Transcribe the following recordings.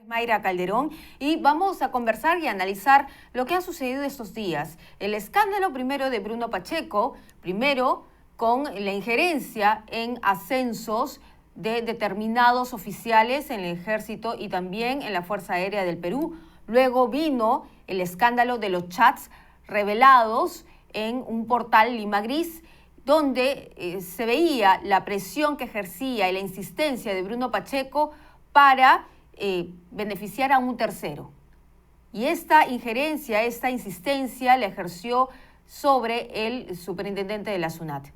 Mayra Calderón, y vamos a conversar y analizar lo que ha sucedido estos días. El escándalo primero de Bruno Pacheco, primero con la injerencia en ascensos de determinados oficiales en el Ejército y también en la Fuerza Aérea del Perú. Luego vino el escándalo de los chats revelados en un portal Lima Gris, donde se veía la presión que ejercía y la insistencia de Bruno Pacheco para beneficiar a un tercero. Y esta injerencia, esta insistencia la ejerció sobre el superintendente de la SUNAT.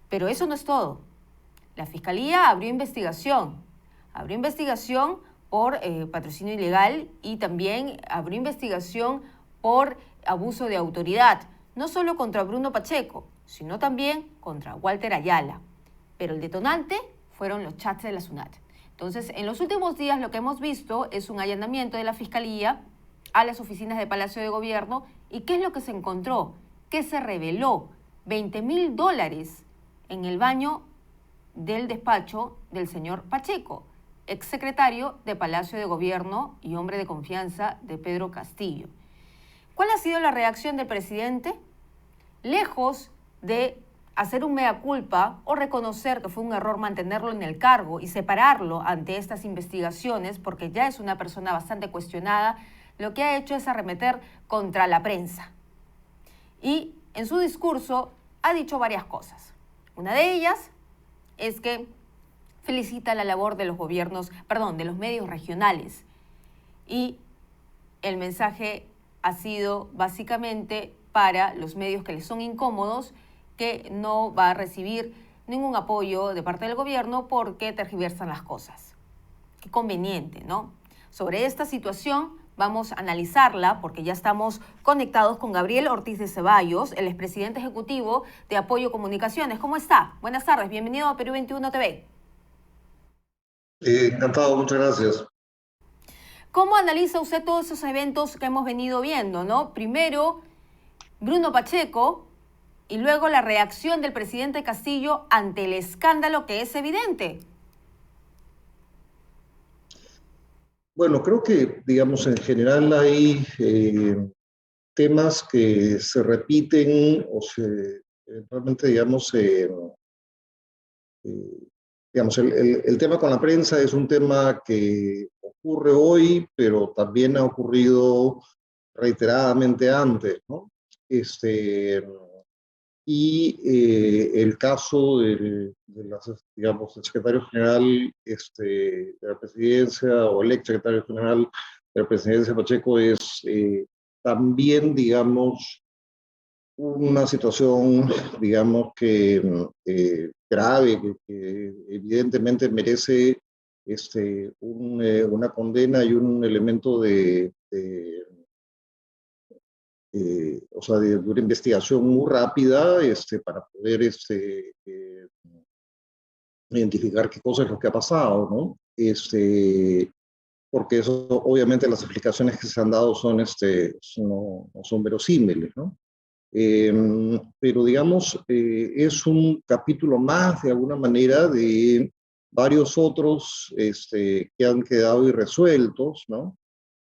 Pero eso no es todo. La Fiscalía abrió investigación por patrocinio ilegal y también abrió investigación por abuso de autoridad, no solo contra Bruno Pacheco, sino también contra Walter Ayala. Pero el detonante fueron los chats de la SUNAT. Entonces, en los últimos días lo que hemos visto es un allanamiento de la Fiscalía a las oficinas de Palacio de Gobierno. ¿Y qué es lo que se encontró? ¿Qué se reveló? $20,000 en el baño del despacho del señor Pacheco, exsecretario de Palacio de Gobierno y hombre de confianza de Pedro Castillo. ¿Cuál ha sido la reacción del presidente? Lejos de hacer un mea culpa o reconocer que fue un error mantenerlo en el cargo y separarlo ante estas investigaciones, porque ya es una persona bastante cuestionada, lo que ha hecho es arremeter contra la prensa. Y en su discurso ha dicho varias cosas. Una de ellas es que felicita la labor de los de los medios regionales. Y el mensaje ha sido básicamente para los medios que les son incómodos, que no va a recibir ningún apoyo de parte del gobierno porque tergiversan las cosas. Qué conveniente, ¿no? Sobre esta situación vamos a analizarla porque ya estamos conectados con Gabriel Ortiz de Ceballos, el expresidente ejecutivo de Apoyo Comunicaciones. ¿Cómo está? Buenas tardes, bienvenido a Perú 21 TV. Encantado, muchas gracias. ¿Cómo analiza usted todos esos eventos que hemos venido viendo, no? Primero, Bruno Pacheco, y luego la reacción del presidente Castillo ante el escándalo que es evidente. Bueno, creo que, digamos, en general hay temas que se repiten o eventualmente, el tema con la prensa es un tema que ocurre hoy, pero también ha ocurrido reiteradamente antes, ¿no? El caso del secretario general de la presidencia o el ex secretario general de la presidencia Pacheco es también, digamos, una situación, digamos, que grave, que evidentemente merece una condena y un elemento de una investigación muy rápida para poder identificar qué cosa es lo que ha pasado, ¿no? Porque eso, obviamente, las explicaciones que se han dado no son verosímiles, ¿no? Pero, digamos, es un capítulo más, de alguna manera, de varios otros que han quedado irresueltos, ¿no?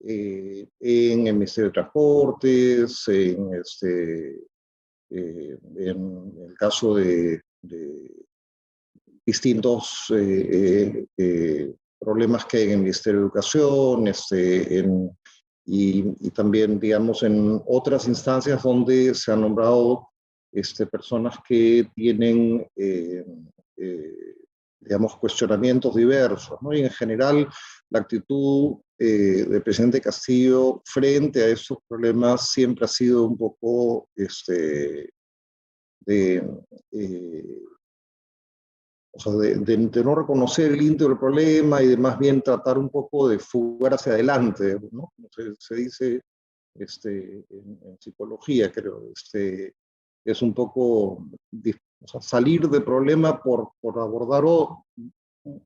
En el Ministerio de Transportes, en el caso de distintos problemas que hay en el Ministerio de Educación, y también, digamos, en otras instancias donde se han nombrado personas que tienen, digamos, cuestionamientos diversos, ¿no? Y en general, la actitud del presidente Castillo frente a estos problemas siempre ha sido un poco de no reconocer el íntimo del problema y de más bien tratar un poco de fugar hacia adelante, ¿no? Como se dice en psicología, creo. Es un poco salir del problema por abordar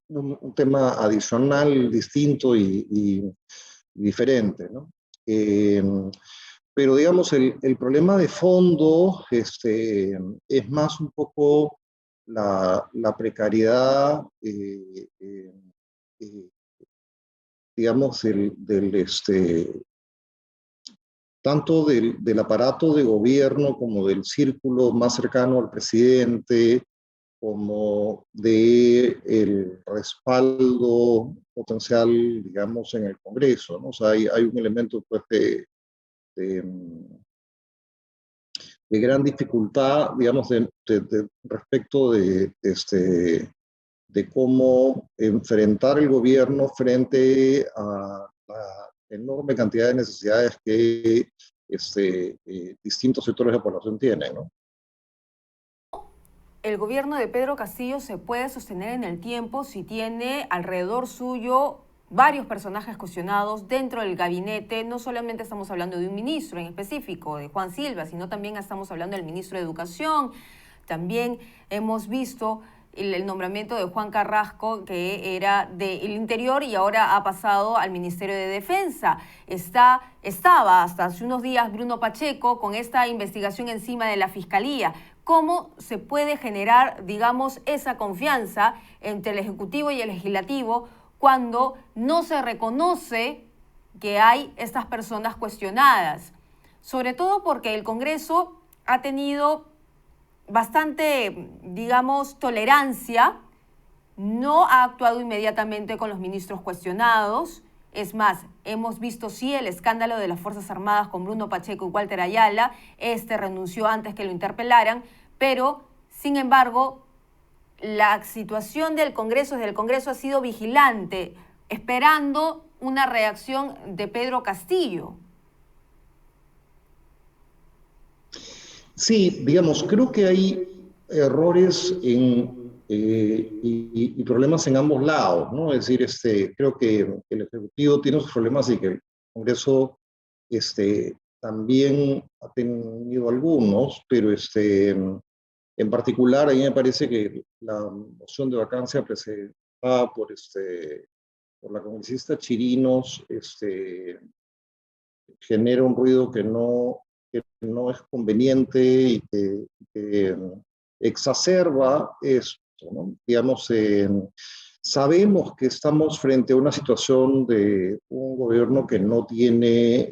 un tema adicional, distinto y diferente, ¿no? Pero, digamos, el problema de fondo es más un poco la precariedad digamos, tanto del aparato de gobierno como del círculo más cercano al presidente, como del respaldo potencial, digamos, en el Congreso, ¿no? O sea, hay un elemento pues, de, de gran dificultad, digamos, respecto de cómo enfrentar el gobierno frente a la enorme cantidad de necesidades que distintos sectores de la población tienen, ¿no? El gobierno de Pedro Castillo se puede sostener en el tiempo si tiene alrededor suyo varios personajes cuestionados dentro del gabinete. No solamente estamos hablando de un ministro en específico, de Juan Silva, sino también estamos hablando del ministro de Educación. También hemos visto el nombramiento de Juan Carrasco, que era del Interior y ahora ha pasado al Ministerio de Defensa. Estaba hasta hace unos días Bruno Pacheco con esta investigación encima de la Fiscalía. ¿Cómo se puede generar, digamos, esa confianza entre el Ejecutivo y el Legislativo cuando no se reconoce que hay estas personas cuestionadas? Sobre todo porque el Congreso ha tenido bastante, digamos, tolerancia, no ha actuado inmediatamente con los ministros cuestionados. Es más, hemos visto sí el escándalo de las Fuerzas Armadas con Bruno Pacheco y Walter Ayala. Renunció antes que lo interpelaran, pero, sin embargo, la situación del Congreso, desde el Congreso, ha sido vigilante, esperando una reacción de Pedro Castillo. Sí, digamos, creo que hay errores y problemas en ambos lados, ¿no? Es decir, creo que el Ejecutivo tiene sus problemas y que el Congreso también ha tenido algunos, pero en particular a mí me parece que la moción de vacancia presentada por la congresista Chirinos genera un ruido que no es conveniente y que exacerba esto, ¿no? Digamos, sabemos que estamos frente a una situación de un gobierno que no tiene,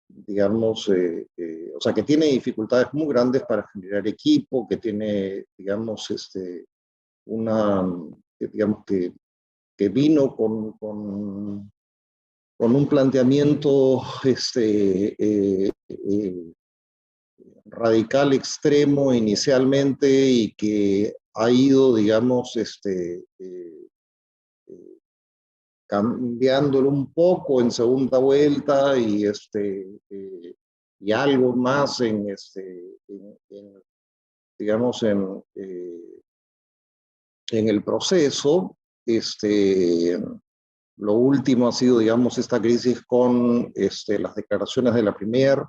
digamos, o sea, que tiene dificultades muy grandes para generar equipo, que tiene, digamos, digamos que vino con un planteamiento radical extremo inicialmente y que ha ido, digamos, cambiándolo un poco en segunda vuelta y algo más digamos, en el proceso. Lo último ha sido, digamos, esta crisis con las declaraciones de la Premier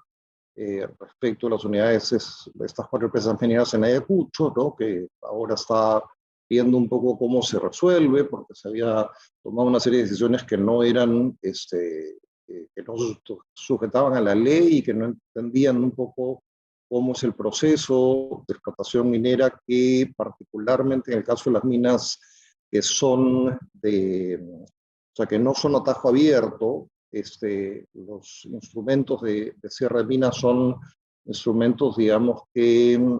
respecto a las unidades, estas 4 empresas mineras en Ayacucho, ¿no? Que ahora está viendo un poco cómo se resuelve, porque se había tomado una serie de decisiones que no eran, que no sujetaban a la ley y que no entendían un poco cómo es el proceso de explotación minera, que particularmente en el caso de las minas que son o sea, que no son a tajo abierto, los instrumentos de cierre de minas son instrumentos, digamos, que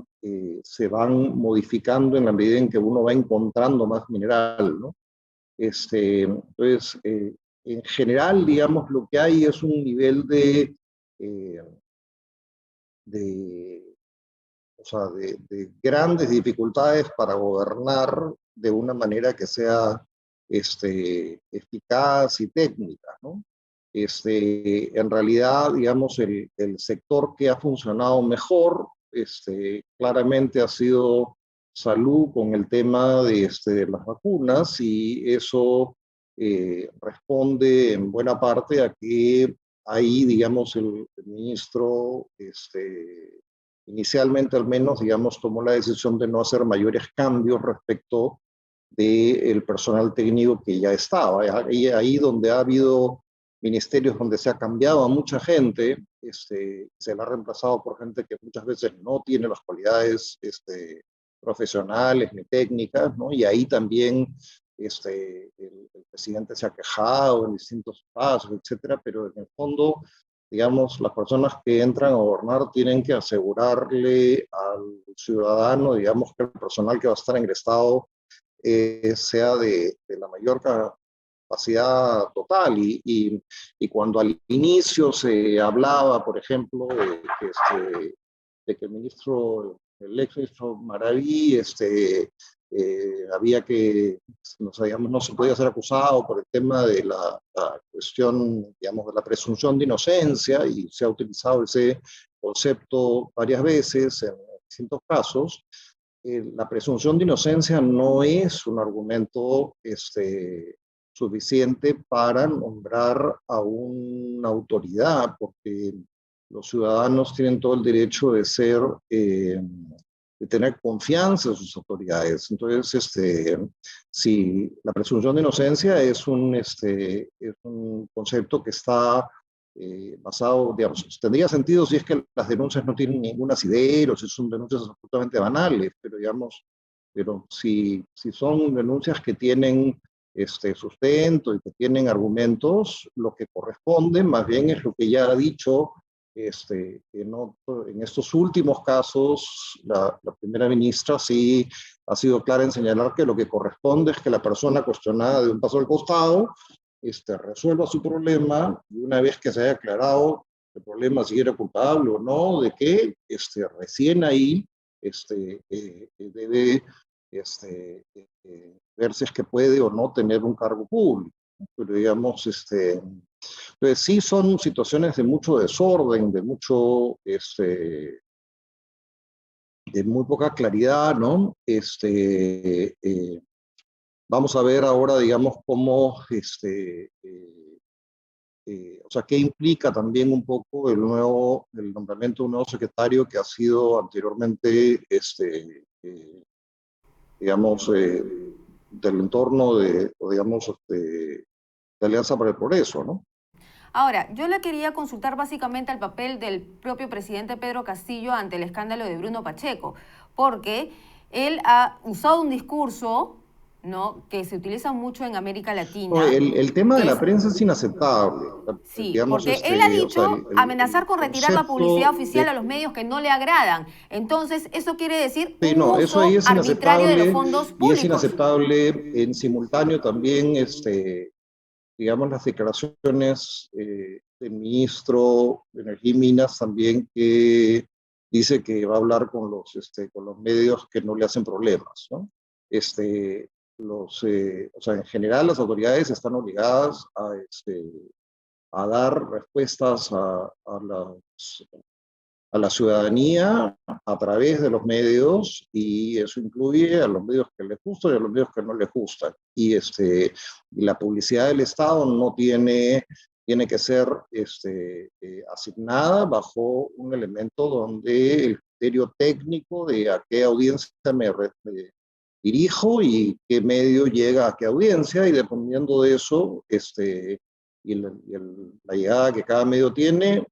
se van modificando en la medida en que uno va encontrando más mineral, ¿no? Entonces, en general, digamos, lo que hay es un nivel eh, de, o sea, de grandes dificultades para gobernar de una manera que sea eficaz y técnica, ¿no? En realidad, digamos, el sector que ha funcionado mejor, claramente ha sido salud con el tema de las vacunas, y eso responde en buena parte a que ahí, digamos, el ministro, inicialmente al menos, digamos, tomó la decisión de no hacer mayores cambios respecto del personal técnico que ya estaba. Ahí donde ha habido ministerios donde se ha cambiado a mucha gente, se la ha reemplazado por gente que muchas veces no tiene las cualidades profesionales ni técnicas, ¿no? Y ahí también el presidente se ha quejado en distintos pasos, etcétera, pero en el fondo, digamos, las personas que entran a gobernar tienen que asegurarle al ciudadano, digamos, que el personal que va a estar en el Estado sea de la mayor capacidad total. Y cuando al inicio se hablaba, por ejemplo, de que el ex ministro Maraví, había que, no se podía ser acusado por el tema de la cuestión, digamos, de la presunción de inocencia, y se ha utilizado ese concepto varias veces en distintos casos. La presunción de inocencia no es un argumento suficiente para nombrar a una autoridad, porque los ciudadanos tienen todo el derecho de de tener confianza en sus autoridades. Entonces, si la presunción de inocencia es un concepto que está basado, digamos, tendría sentido si es que las denuncias no tienen ningún asidero, si son denuncias absolutamente banales, pero digamos, pero si son denuncias que tienen sustento y que tienen argumentos, lo que corresponde más bien es lo que ya ha dicho en estos últimos casos. La primera ministra sí ha sido clara en señalar que lo que corresponde es que la persona cuestionada de un paso al costado resuelva su problema, y una vez que se haya aclarado el problema, si era culpable o no, de que recién ahí debe ver si es que puede o no tener un cargo público. Pero digamos, entonces sí son situaciones de mucho desorden, de muy poca claridad, ¿no? Vamos a ver ahora, digamos, cómo, o sea, qué implica también un poco el nombramiento de un nuevo secretario que ha sido anteriormente, digamos, del entorno o digamos, de Alianza para el Progreso, ¿no? Ahora, yo le quería consultar básicamente al papel del propio presidente Pedro Castillo ante el escándalo de Bruno Pacheco, porque él ha usado un discurso, ¿no?, que se utiliza mucho en América No, Latina, el tema de que la es, prensa es inaceptable. sí, Digamos, porque él ha o sea, dicho amenazar el con retirar la publicidad concepto oficial de... a los medios que no le agradan. Entonces, eso quiere decir Sí, un no, eso ahí uso es arbitrario de los inaceptable, fondos y es públicos. inaceptable en simultáneo también, digamos, las declaraciones del ministro de Energía y Minas también, que dice que va a hablar con los medios que no le hacen problemas, ¿no? O sea, en general las autoridades están obligadas a dar respuestas a la ciudadanía a través de los medios, y eso incluye a los medios que les gustan y a los medios que no les gustan. Y la publicidad del Estado no tiene que ser asignada bajo un elemento donde el criterio técnico de a qué audiencia me dirijo y qué medio llega a qué audiencia, y dependiendo de eso, la llegada que cada medio tiene,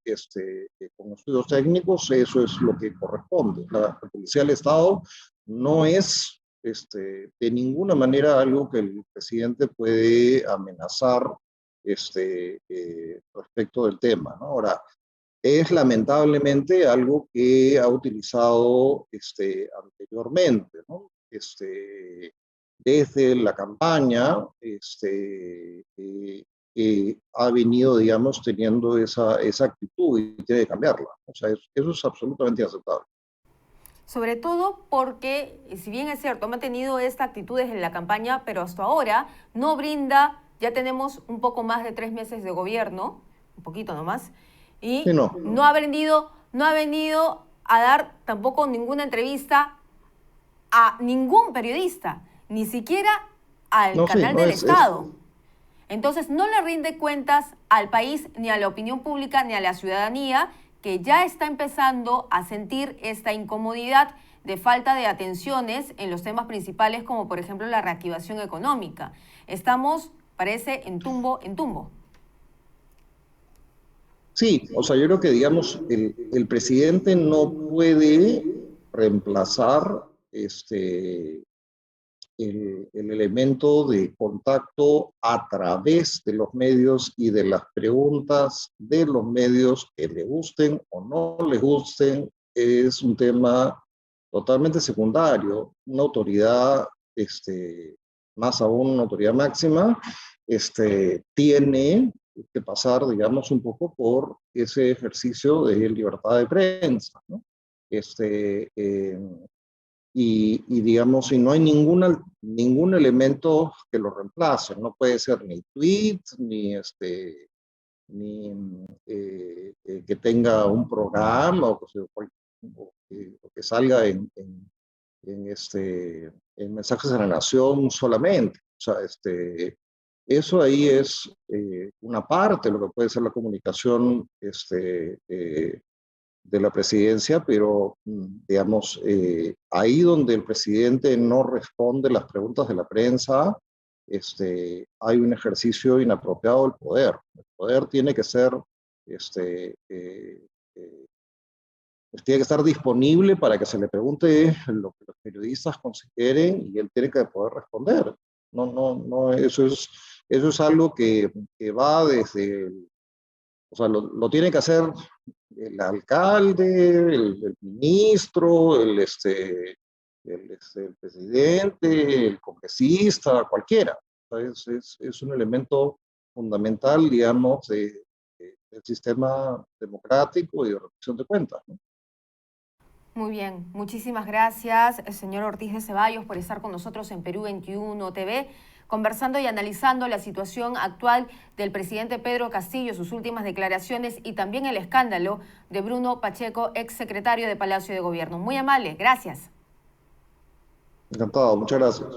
con estudios técnicos, eso es lo que corresponde. La Policía del Estado no es de ninguna manera algo que el presidente puede amenazar respecto del tema, ¿no? Ahora, es lamentablemente algo que ha utilizado anteriormente, ¿no? Desde la campaña, ha venido, digamos, teniendo esa actitud, y tiene que cambiarla. O sea, eso es absolutamente inaceptable. Sobre todo porque, si bien es cierto, ha mantenido esta actitud desde la campaña, pero hasta ahora no brinda, ya tenemos un poco más de 3 meses de gobierno, un poquito nomás, Sí, y no. no ha venido a dar tampoco ninguna entrevista a ningún periodista, ni siquiera al No, sí, canal no del es Estado. Entonces no le rinde cuentas al país, ni a la opinión pública, ni a la ciudadanía, que ya está empezando a sentir esta incomodidad de falta de atenciones en los temas principales, como por ejemplo la reactivación económica. Estamos, parece, en tumbo en tumbo. Sí, o sea, yo creo que, digamos, el presidente no puede reemplazar el elemento de contacto a través de los medios y de las preguntas de los medios, que le gusten o no les gusten, es un tema totalmente secundario. Una autoridad, más aún una autoridad máxima, tiene que pasar, digamos, un poco por ese ejercicio de libertad de prensa, ¿no? Digamos, si no hay ningún elemento que lo reemplace, no puede ser ni tweet, ni que tenga un programa o que salga en mensajes de la nación solamente. O sea, eso ahí es una parte de lo que puede ser la comunicación de la presidencia, pero digamos, ahí donde el presidente no responde las preguntas de la prensa, hay un ejercicio inapropiado del poder. El poder tiene que ser, pues tiene que estar disponible para que se le pregunte lo que los periodistas consideren y él tiene que poder responder. No, eso es algo que va desde, o sea, lo tiene que hacer el alcalde, el ministro, el presidente, el congresista, cualquiera. O sea, es un elemento fundamental, digamos, del sistema democrático y de rendición de cuentas, ¿no? Muy bien, muchísimas gracias, señor Ortiz de Ceballos, por estar con nosotros en Perú 21 TV, conversando y analizando la situación actual del presidente Pedro Castillo, sus últimas declaraciones y también el escándalo de Bruno Pacheco, exsecretario de Palacio de Gobierno. Muy amable, gracias. Encantado, muchas gracias.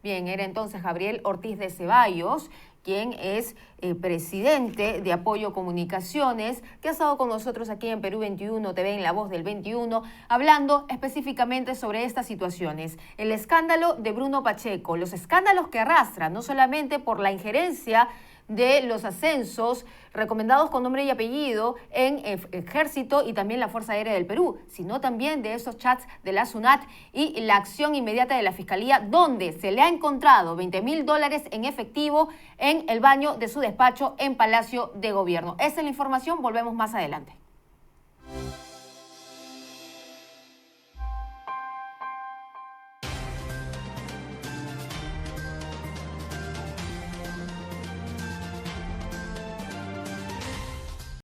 Bien, era entonces Gabriel Ortiz de Ceballos, quien es presidente de Apoyo Comunicaciones, que ha estado con nosotros aquí en Perú 21 TV, en La Voz del 21, hablando específicamente sobre estas situaciones. El escándalo de Bruno Pacheco, los escándalos que arrastra, no solamente por la injerencia de los ascensos recomendados con nombre y apellido en Ejército y también la Fuerza Aérea del Perú, sino también de esos chats de la SUNAT y la acción inmediata de la Fiscalía, donde se le ha encontrado $20.000 en efectivo en el baño de su despacho en Palacio de Gobierno. Esa es la información, volvemos más adelante.